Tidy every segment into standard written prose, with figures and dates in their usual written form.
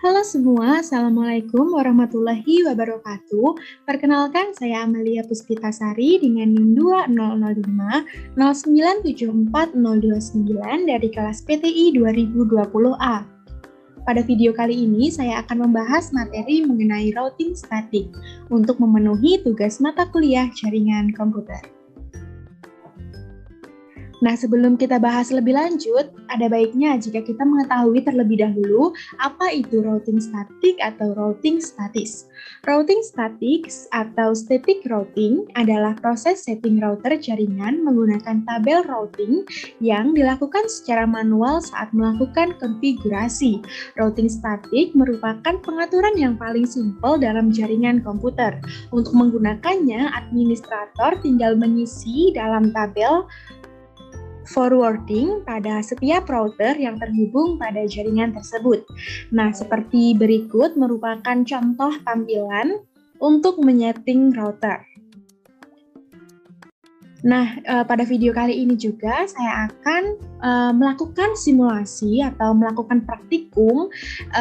Halo semua, Assalamualaikum warahmatullahi wabarakatuh. Perkenalkan, saya Amalia Puspitasari dengan NIM 2005 0974029 dari kelas PTI 2020A. Pada video kali ini, saya akan membahas materi mengenai routing statik untuk memenuhi tugas mata kuliah jaringan komputer. Nah, sebelum kita bahas lebih lanjut, ada baiknya jika kita mengetahui terlebih dahulu apa itu routing statik atau routing statis. Routing statik atau static routing adalah proses setting router jaringan menggunakan tabel routing yang dilakukan secara manual saat melakukan konfigurasi. Routing statik merupakan pengaturan yang paling simpel dalam jaringan komputer. Untuk menggunakannya, administrator tinggal mengisi dalam tabel forwarding pada setiap router yang terhubung pada jaringan tersebut. Nah, seperti berikut merupakan contoh tampilan untuk menyeting router. Nah, pada video kali ini juga saya akan melakukan simulasi atau melakukan praktikum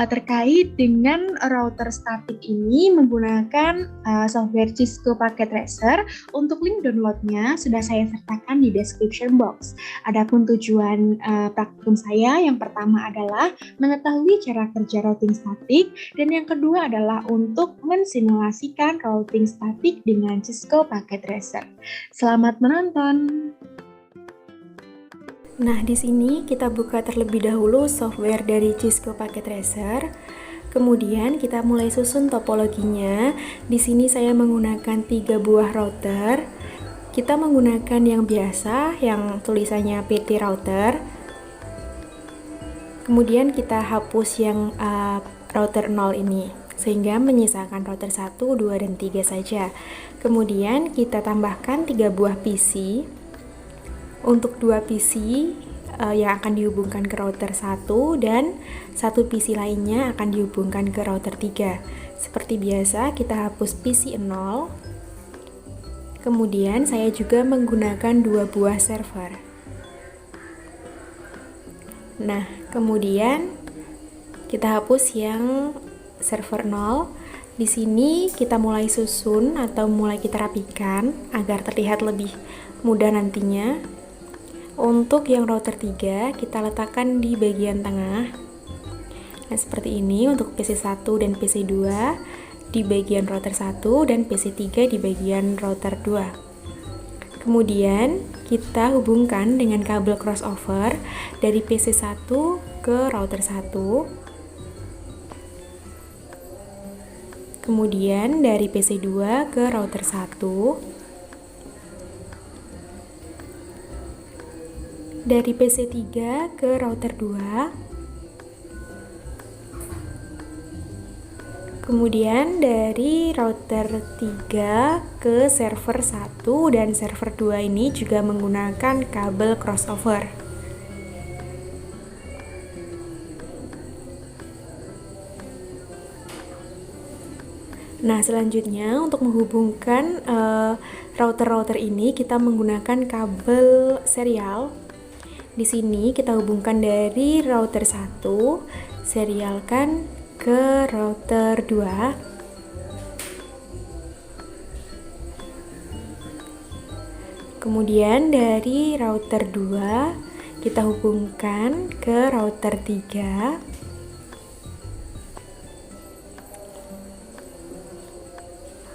terkait dengan router statik ini menggunakan software Cisco Packet Tracer. Untuk link downloadnya sudah saya sertakan di description box. Adapun tujuan praktikum saya yang pertama adalah mengetahui cara kerja routing statik dan yang kedua adalah untuk mensimulasikan routing statik dengan Cisco Packet Tracer. Selamat menonton. Nah, di sini kita buka terlebih dahulu software dari Cisco Packet Tracer. Kemudian kita mulai susun topologinya. Di sini saya menggunakan 3 buah router. Kita menggunakan yang biasa, yang tulisannya PT router. Kemudian kita hapus yang router 0 ini, sehingga menyisakan router 1, 2, dan 3 saja. Kemudian kita tambahkan 3 buah PC. Untuk 2 PC yang akan dihubungkan ke router 1 dan 1 PC lainnya akan dihubungkan ke router 3. Seperti biasa, kita hapus PC 0. Kemudian saya juga menggunakan 2 buah server. Nah, kemudian kita hapus yang server 0. Di sini kita mulai susun atau mulai kita rapikan agar terlihat lebih mudah nantinya. Untuk yang router 3 kita letakkan di bagian tengah. Nah, seperti ini untuk PC1 dan PC2 di bagian router 1 dan PC3 di bagian router 2. Kemudian kita hubungkan dengan kabel crossover dari PC1 ke router 1. Kemudian dari PC2 ke router 1. Dari PC3 ke router 2. Kemudian dari router 3 ke server 1 dan server 2 ini juga menggunakan kabel crossover. Nah, selanjutnya untuk menghubungkan router-router ini kita menggunakan kabel serial. Di sini kita hubungkan dari router 1, serialkan ke router 2. Kemudian dari router 2 kita hubungkan ke router 3.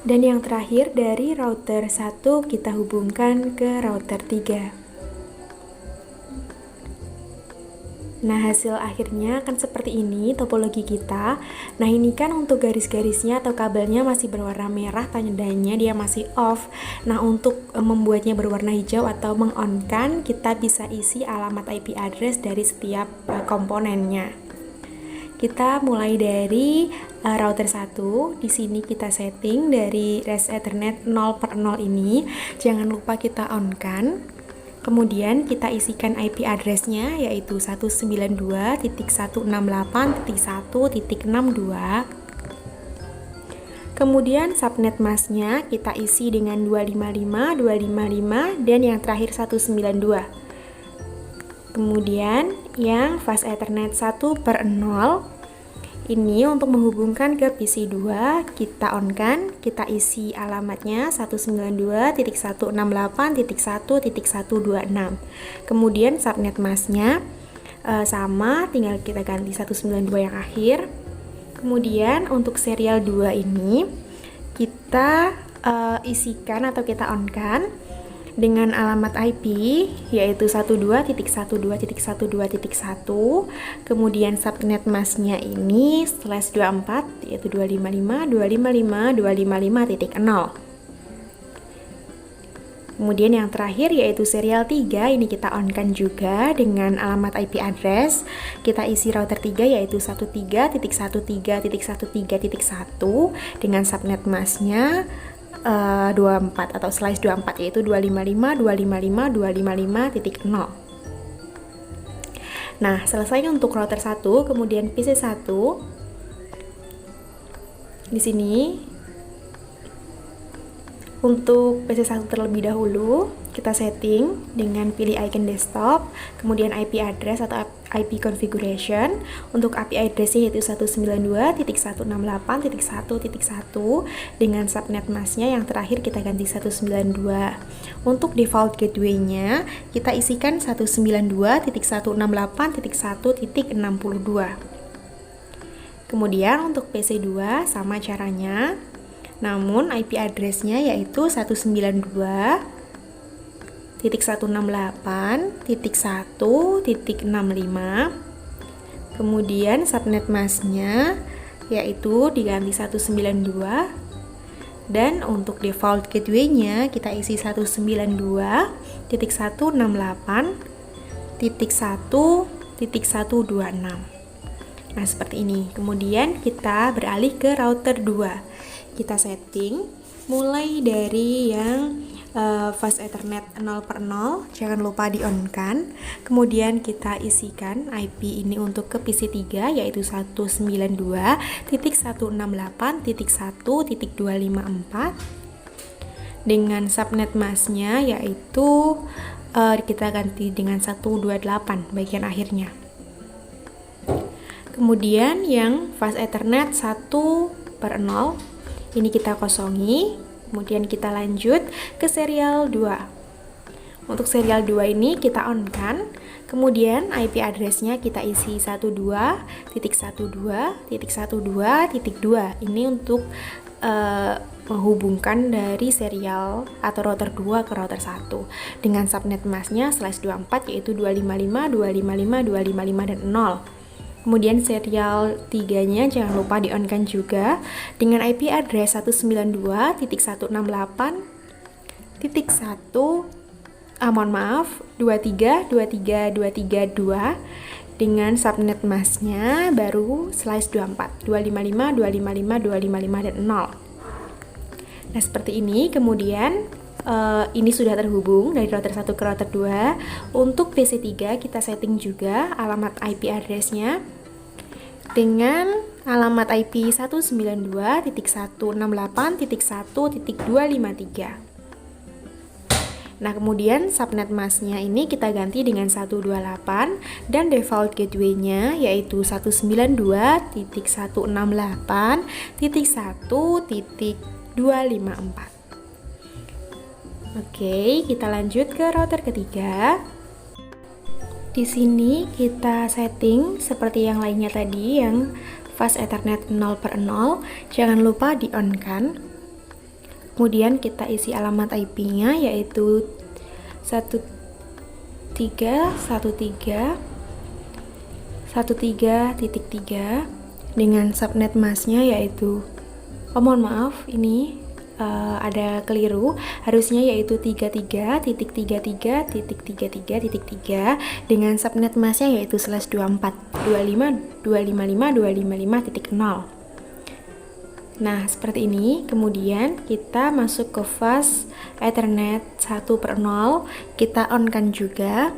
Dan yang terakhir dari router 1 kita hubungkan ke router 3. Nah, hasil akhirnya akan seperti ini topologi kita. Nah, ini kan untuk garis-garisnya atau kabelnya masih berwarna merah, tandanya dia masih off. Nah, untuk membuatnya berwarna hijau atau meng-on-kan, kita bisa isi alamat IP address dari setiap komponennya. Kita mulai dari router 1. Di sini kita setting dari res Ethernet 0/0 ini. Jangan lupa kita on-kan. Kemudian kita isikan IP address-nya yaitu 192.168.1.62. Kemudian subnet mask-nya kita isi dengan 255, 255 dan yang terakhir 192. Kemudian yang fast Ethernet 1/0 Ini untuk menghubungkan ke PC 2, kita on-kan, kita isi alamatnya 192.168.1.126. Kemudian subnet masknya sama, tinggal kita ganti 192 yang akhir. Kemudian untuk serial 2 ini kita isikan atau kita on-kan dengan alamat IP yaitu 12.12.12.1, kemudian subnet masknya ini /24 yaitu 255.255.255.0. Kemudian yang terakhir yaitu serial 3, ini kita on-kan juga dengan alamat IP address. Kita isi router 3 yaitu 13.13.13.1 dengan subnet masknya 24 atau /24 yaitu 255.255.255.0. Nah, selesai untuk router 1, kemudian PC 1. Di sini untuk PC 1 terlebih dahulu, kita setting dengan pilih icon desktop, kemudian IP address atau IP configuration. Untuk IP address-nya yaitu 192.168.1.1 dengan subnet masknya yang terakhir kita ganti 192. Untuk default gateway-nya kita isikan 192.168.1.62. Kemudian untuk PC 2 sama caranya, namun IP address-nya yaitu 192.168.1.65. Kemudian subnet masknya yaitu diganti 192, dan untuk default gateway-nya kita isi 192.168.1.126. Nah, seperti ini. Kemudian kita beralih ke router 2. Kita setting mulai dari yang fast ethernet 0/0, jangan lupa di on kan. Kemudian kita isikan IP ini untuk ke PC 3 yaitu 192.168.1.254 dengan subnet masknya yaitu kita ganti dengan 128 bagian akhirnya. Kemudian yang fast ethernet 1/0 ini kita kosongi. Kemudian kita lanjut ke serial 2. Untuk serial 2 ini kita on kan. Kemudian IP address-nya kita isi 12.12.12.2. Ini untuk menghubungkan dari serial atau router 2 ke router 1 dengan subnet masknya /24 yaitu 255.255.255 dan 0. Kemudian serial 3-nya jangan lupa di on kan juga dengan IP address 192.168.23.23.232 dengan subnet masknya baru /24 255.255.255 dan 0. Nah, seperti ini. Kemudian ini sudah terhubung dari router 1 ke router 2. Untuk PC 3 kita setting juga alamat IP address-nya dengan alamat IP 192.168.1.253. Nah, kemudian subnet masknya ini kita ganti dengan 128 dan default gateway-nya yaitu 192.168.1.254. Oke, kita lanjut ke router ketiga. Di sini kita setting seperti yang lainnya tadi, yang fast ethernet 0/0, jangan lupa di on kan. Kemudian kita isi alamat IP-nya yaitu 13.13.13.3 dengan subnet masknya yaitu mohon maaf, ini ada keliru, harusnya yaitu 33.33.33.3 dengan subnet masknya yaitu /24 255.255.255.0. Nah, seperti ini. Kemudian kita masuk ke fast ethernet 1/0, kita on kan juga.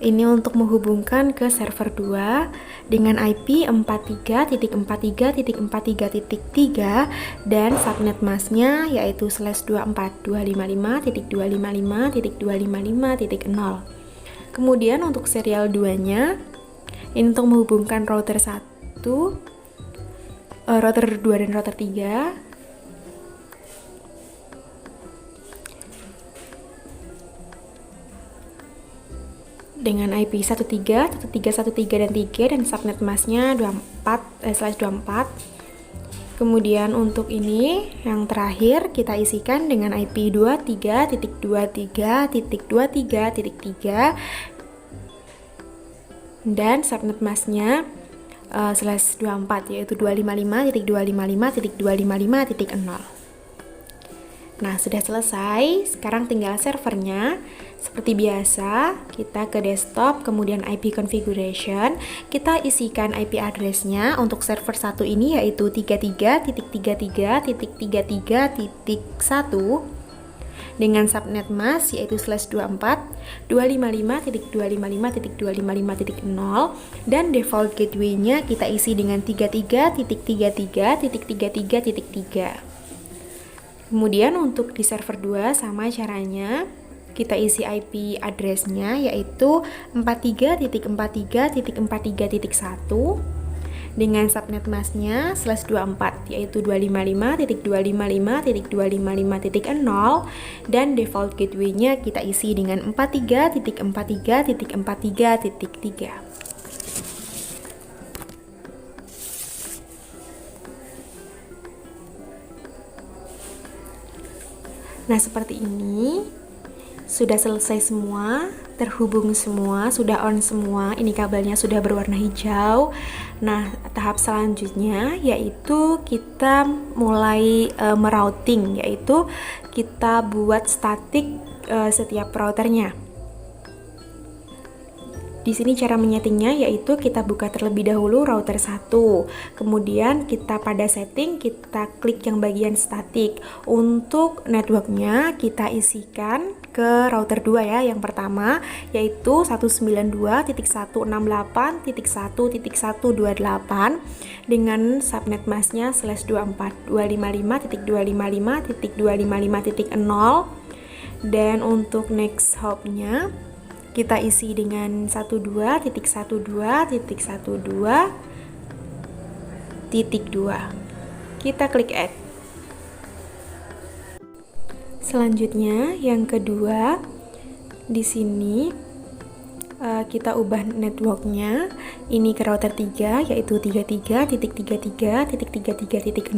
Ini untuk menghubungkan ke server 2 dengan IP 43.43.43.3 dan subnet masknya yaitu /24 255.255.255.0. Kemudian untuk serial 2-nya ini untuk menghubungkan router 1 router 2 dan router 3. Dengan IP 13, 1313 dan 3 dan subnet masknya 24/24. Kemudian untuk ini yang terakhir kita isikan dengan IP 23.23.23.3 dan subnet masknya /24 yaitu 255.255.255.0. Nah, sudah selesai. Sekarang tinggal servernya. Seperti biasa, kita ke desktop, kemudian IP configuration. Kita isikan IP address-nya untuk server 1 ini yaitu 33.33.33.1 dengan subnet mask yaitu /24 255.255.255.0 dan default gateway-nya kita isi dengan 33.33.33.3. Kemudian untuk di server 2 sama caranya, kita isi IP address-nya yaitu 43.43.43.1 dengan subnet mask-nya /24 yaitu 255.255.255.0 dan default gateway-nya kita isi dengan 43.43.43.3. Nah, seperti ini. Sudah selesai semua, terhubung semua, sudah on semua. Ini kabelnya sudah berwarna hijau. Nah, tahap selanjutnya yaitu kita mulai merouting, yaitu kita buat statik setiap routernya. Di sini cara menyetingnya yaitu kita buka terlebih dahulu router 1. Kemudian kita pada setting kita klik yang bagian statik. Untuk networknya kita isikan ke router 2 ya. Yang pertama yaitu 192.168.1.128 dengan subnet masknya /24 255.255.255.0 dan untuk next hopnya kita isi dengan 12.12.12.2. Kita klik add. Selanjutnya yang kedua di sini kita ubah networknya ini ke router 3 yaitu 33.33.33.0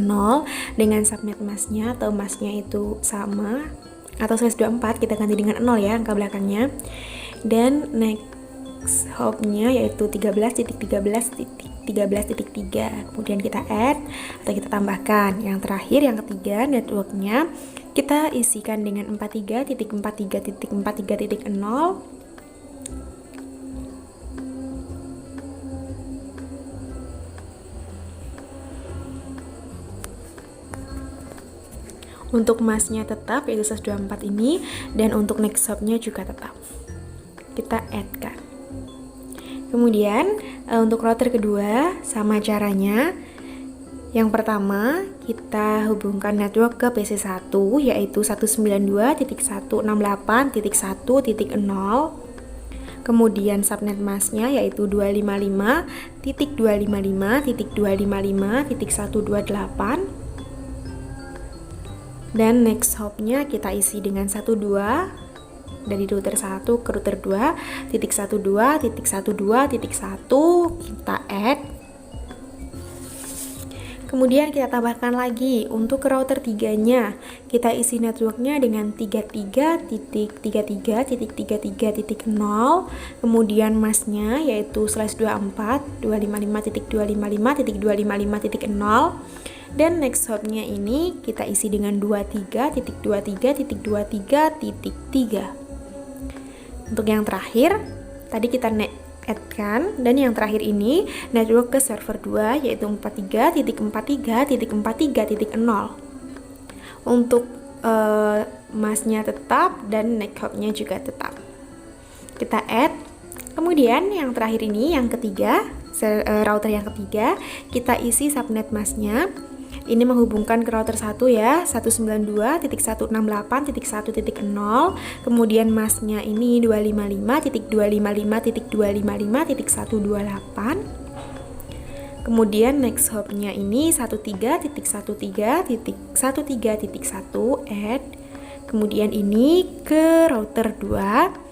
dengan subnet masknya atau masknya itu sama atau /24 kita ganti dengan 0 ya angka belakangnya. Dan next hopnya yaitu 13.13.13.3. Kemudian kita add atau kita tambahkan. Yang terakhir yang ketiga networknya kita isikan dengan 43.43.43.0 untuk masknya tetap yaitu /24 ini dan untuk next hopnya juga tetap. Kita add kan. Kemudian untuk router kedua sama caranya. Yang pertama kita hubungkan network ke PC1 yaitu 192.168.1.0. Kemudian subnet masknya yaitu 255.255.128 dan next hopnya kita isi dengan 12 dari router 1 ke router 2 .12.12.1 kita add. Kemudian kita tambahkan lagi untuk ke router 3 nya kita isi networknya dengan 33.33.33.0 kemudian masknya yaitu /24 255.255.255.0 dan next hopnya ini kita isi dengan 23.23.23.3. Untuk yang terakhir tadi kita add kan dan yang terakhir ini network ke server 2 yaitu 43.43.43.0. Untuk masknya tetap dan next hopnya juga tetap. Kita add. Kemudian yang terakhir ini yang ketiga router yang ketiga kita isi subnet masknya. Ini menghubungkan ke router 1 ya 192.168.1.0 kemudian masknya ini 255.255.255.128 Kemudian next hopnya ini 13.13.13.1 add. Kemudian ini ke router 2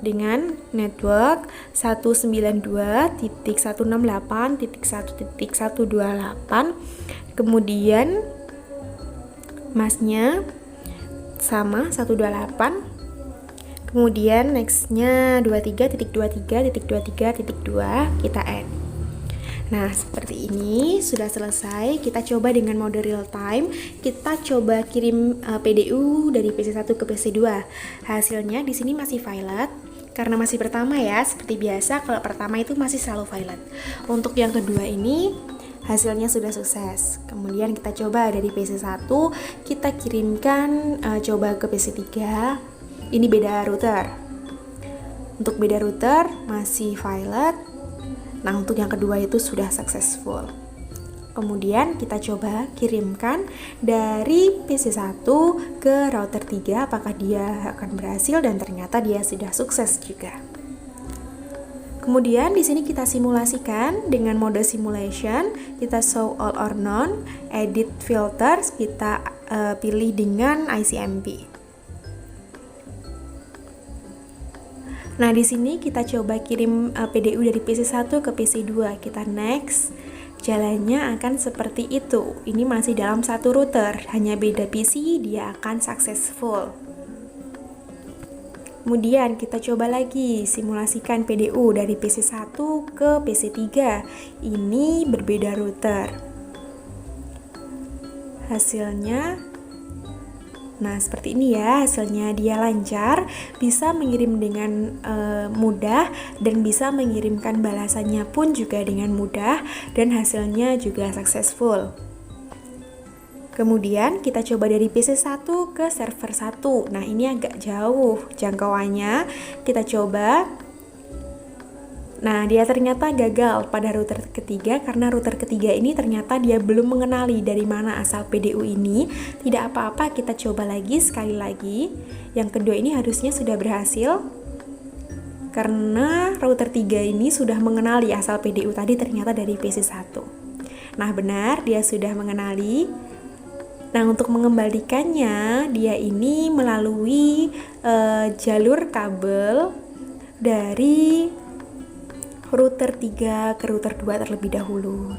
dengan network 192.168.1.128. Kemudian masnya sama 128. Kemudian nextnya 23.23.23.2 kita add. Nah, seperti ini sudah selesai. Kita coba dengan mode real time. Kita coba kirim PDU dari PC1 ke PC2. Hasilnya di sini masih violet karena masih pertama ya. Seperti biasa kalau pertama itu masih selalu violet. Untuk yang kedua ini hasilnya sudah sukses. Kemudian kita coba dari PC1 kita kirimkan coba ke PC3. Ini beda router. Untuk beda router masih violet. Nah, untuk yang kedua itu sudah successful. Kemudian kita coba kirimkan dari PC1 ke router 3 apakah dia akan berhasil, dan ternyata dia sudah sukses juga. Kemudian di sini kita simulasikan dengan mode simulation, kita show all or none, edit filters, kita pilih dengan ICMP. Nah, di sini kita coba kirim PDU dari PC1 ke PC2. Kita next. Jalannya akan seperti itu. Ini masih dalam satu router, hanya beda PC, dia akan successful. Kemudian kita coba lagi simulasikan PDU dari PC1 ke PC3. Ini berbeda router. Hasilnya nah, seperti ini ya, hasilnya dia lancar, bisa mengirim dengan mudah, dan bisa mengirimkan balasannya pun juga dengan mudah, dan hasilnya juga successful. Kemudian kita coba dari PC1 ke server 1. Nah, ini agak jauh jangkauannya, kita coba. Nah, dia ternyata gagal pada router ketiga karena router ketiga ini ternyata dia belum mengenali dari mana asal PDU ini. Tidak apa-apa, kita coba lagi sekali lagi. Yang kedua ini harusnya sudah berhasil karena router 3 ini sudah mengenali asal PDU tadi ternyata dari PC1. Nah, benar, dia sudah mengenali. Nah, untuk mengembalikannya dia ini melalui jalur kabel dari router 3 ke router 2 terlebih dahulu.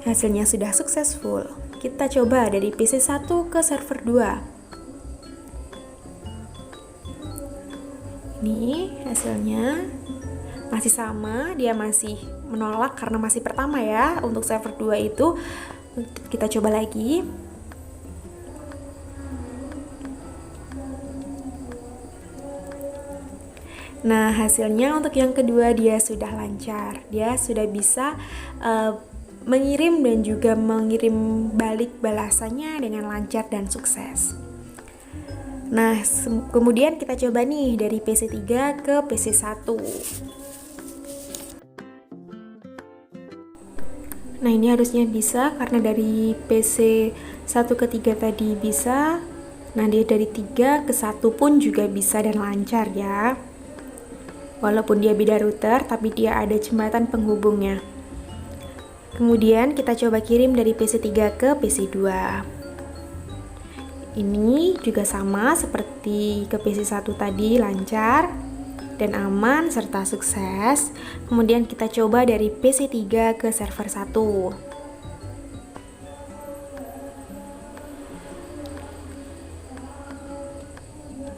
Hasilnya sudah successful. Kita coba dari PC1 ke server 2. Ini hasilnya masih sama, dia masih menolak karena masih pertama ya. Untuk server 2 itu kita coba lagi. Nah, hasilnya untuk yang kedua dia sudah lancar. Dia sudah bisa mengirim dan juga mengirim balik balasannya dengan lancar dan sukses. Nah, kemudian kita coba nih dari PC3 ke PC1. Nah, ini harusnya bisa karena dari PC1 ke 3 tadi bisa. Nah, dia dari 3 ke 1 pun juga bisa dan lancar ya. Walaupun dia beda router, tapi dia ada jembatan penghubungnya. Kemudian kita coba kirim dari PC3 ke PC2. Ini juga sama seperti ke PC1 tadi, lancar dan aman serta sukses. Kemudian kita coba dari PC3 ke server 1.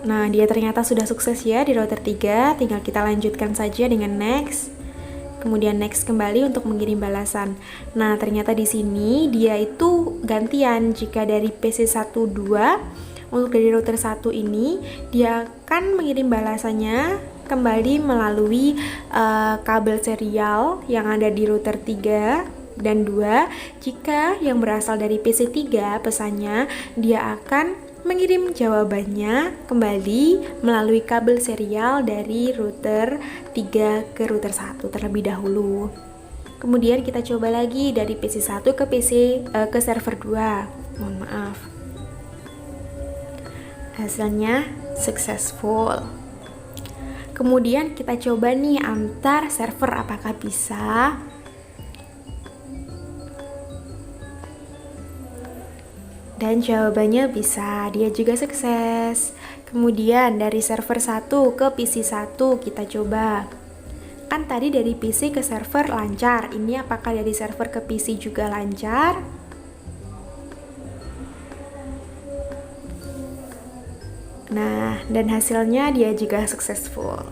Nah, dia ternyata sudah sukses ya di router 3, tinggal kita lanjutkan saja dengan next. Kemudian next kembali untuk mengirim balasan. Nah, ternyata di sini dia itu gantian. Jika dari PC12 untuk dari router 1 ini dia akan mengirim balasannya kembali melalui kabel serial yang ada di router 3 dan 2. Jika yang berasal dari PC3 pesannya dia akan mengirim jawabannya kembali melalui kabel serial dari router 3 ke router 1 terlebih dahulu. Kemudian kita coba lagi dari PC1 ke server 2. Mohon maaf. Hasilnya successful. Kemudian kita coba nih antar server apakah bisa. Dan jawabannya bisa, dia juga sukses. Kemudian dari server 1 ke PC 1 kita coba. Kan tadi dari PC ke server lancar, ini apakah dari server ke PC juga lancar? Nah, dan hasilnya dia juga successful.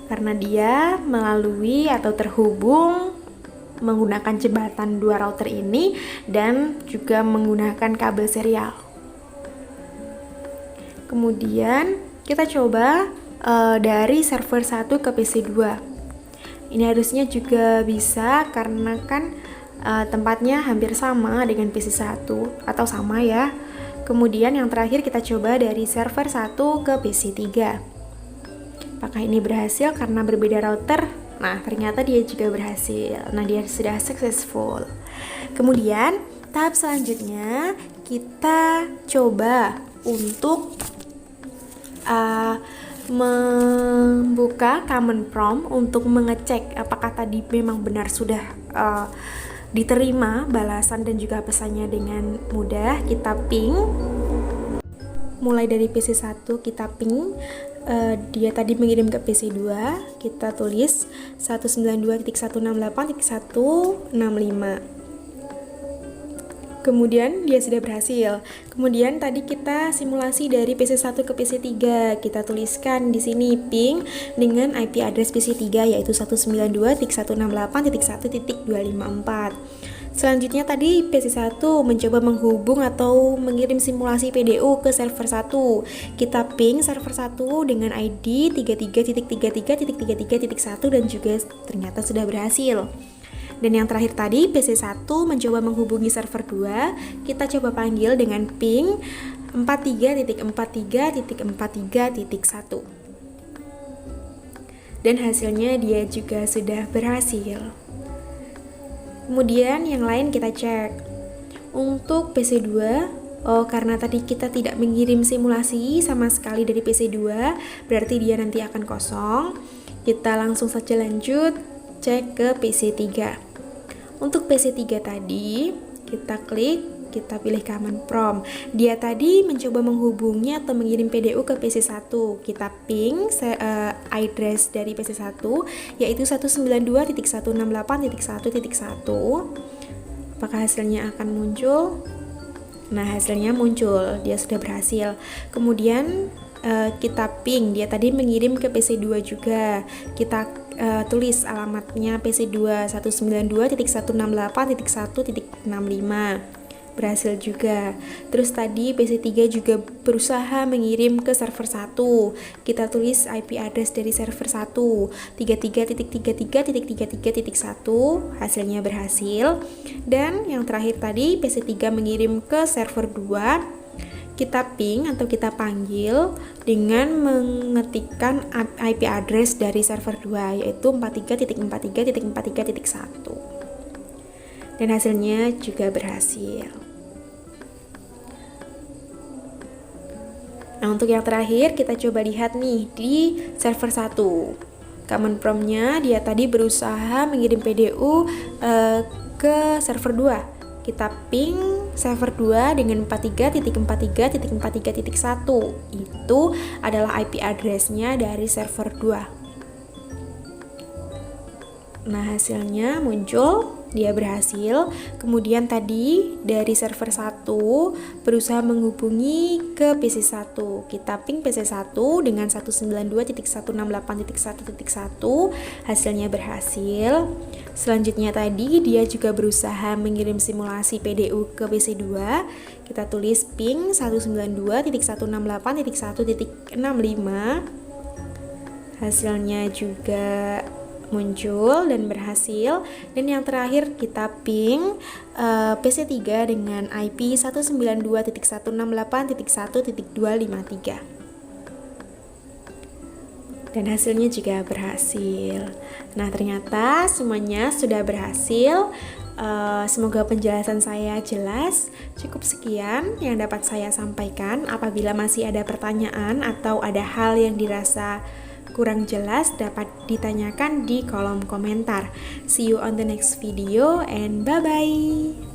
Karena dia melalui atau terhubung menggunakan jembatan dua router ini dan juga menggunakan kabel serial. Kemudian kita coba dari server 1 ke PC 2. Ini harusnya juga bisa karena kan tempatnya hampir sama dengan PC 1 atau sama ya. Kemudian yang terakhir kita coba dari server 1 ke PC 3. Apakah ini berhasil karena berbeda router? Nah, ternyata dia juga berhasil. Nah, dia sudah successful. Kemudian, tahap selanjutnya kita coba untuk membuka command prompt untuk mengecek apakah tadi memang benar sudah diterima balasan dan juga pesannya dengan mudah. Kita ping. Mulai dari PC 1 kita ping. Dia tadi mengirim ke PC 2, kita tulis 192.168.165. Kemudian dia sudah berhasil. Kemudian tadi kita simulasi dari PC 1 ke PC 3. Kita tuliskan di sini ping dengan IP address PC 3 yaitu 192.168.1.254. Selanjutnya tadi PC 1 mencoba menghubung atau mengirim simulasi PDU ke server 1. Kita ping server 1 dengan ID 33.33.33.1 dan juga ternyata sudah berhasil. Dan yang terakhir tadi PC 1 mencoba menghubungi server 2. Kita coba panggil dengan ping 43.43.43.1. Dan hasilnya dia juga sudah berhasil. Kemudian yang lain kita cek. Untuk PC 2, karena tadi kita tidak mengirim simulasi sama sekali dari PC 2, berarti dia nanti akan kosong. Kita langsung saja lanjut cek ke PC 3. Untuk PC 3 tadi, kita klik, kita pilih command prompt. Dia tadi mencoba menghubungi atau mengirim PDU ke PC 1. Kita ping address dari PC 1 yaitu 192.168.1.1. Apakah hasilnya akan muncul? Nah, hasilnya muncul, dia sudah berhasil. Kemudian kita ping, dia tadi mengirim ke PC 2 juga. Kita tulis alamatnya PC 2 192.168.1.65. Berhasil juga. Terus tadi PC 3 juga berusaha mengirim ke server 1. Kita tulis IP address dari server 1 33.33.33.1. Hasilnya berhasil. Dan yang terakhir tadi PC 3 mengirim ke server 2. Kita ping atau kita panggil dengan mengetikkan IP address dari server 2 yaitu 43.43.43.1. Dan hasilnya juga berhasil. Nah, untuk yang terakhir kita coba lihat nih di server 1. Command prompt-nya dia tadi berusaha mengirim PDU ke server 2. Kita ping server 2 dengan 43.43.43.1. Itu adalah IP address-nya dari server 2. Nah, hasilnya muncul, dia berhasil. Kemudian tadi dari server 1 berusaha menghubungi ke PC 1. Kita ping PC 1 dengan 192.168.1.1. Hasilnya berhasil. Selanjutnya tadi dia juga berusaha mengirim simulasi PDU ke PC 2. Kita tulis ping 192.168.1.65. Hasilnya juga muncul dan berhasil. Dan yang terakhir kita ping PC 3 dengan IP 192.168.1.253 dan hasilnya juga berhasil. Nah, ternyata semuanya sudah berhasil. Semoga penjelasan saya jelas. Cukup sekian yang dapat saya sampaikan. Apabila masih ada pertanyaan atau ada hal yang dirasa kurang jelas dapat ditanyakan di kolom komentar. See you on the next video and bye-bye.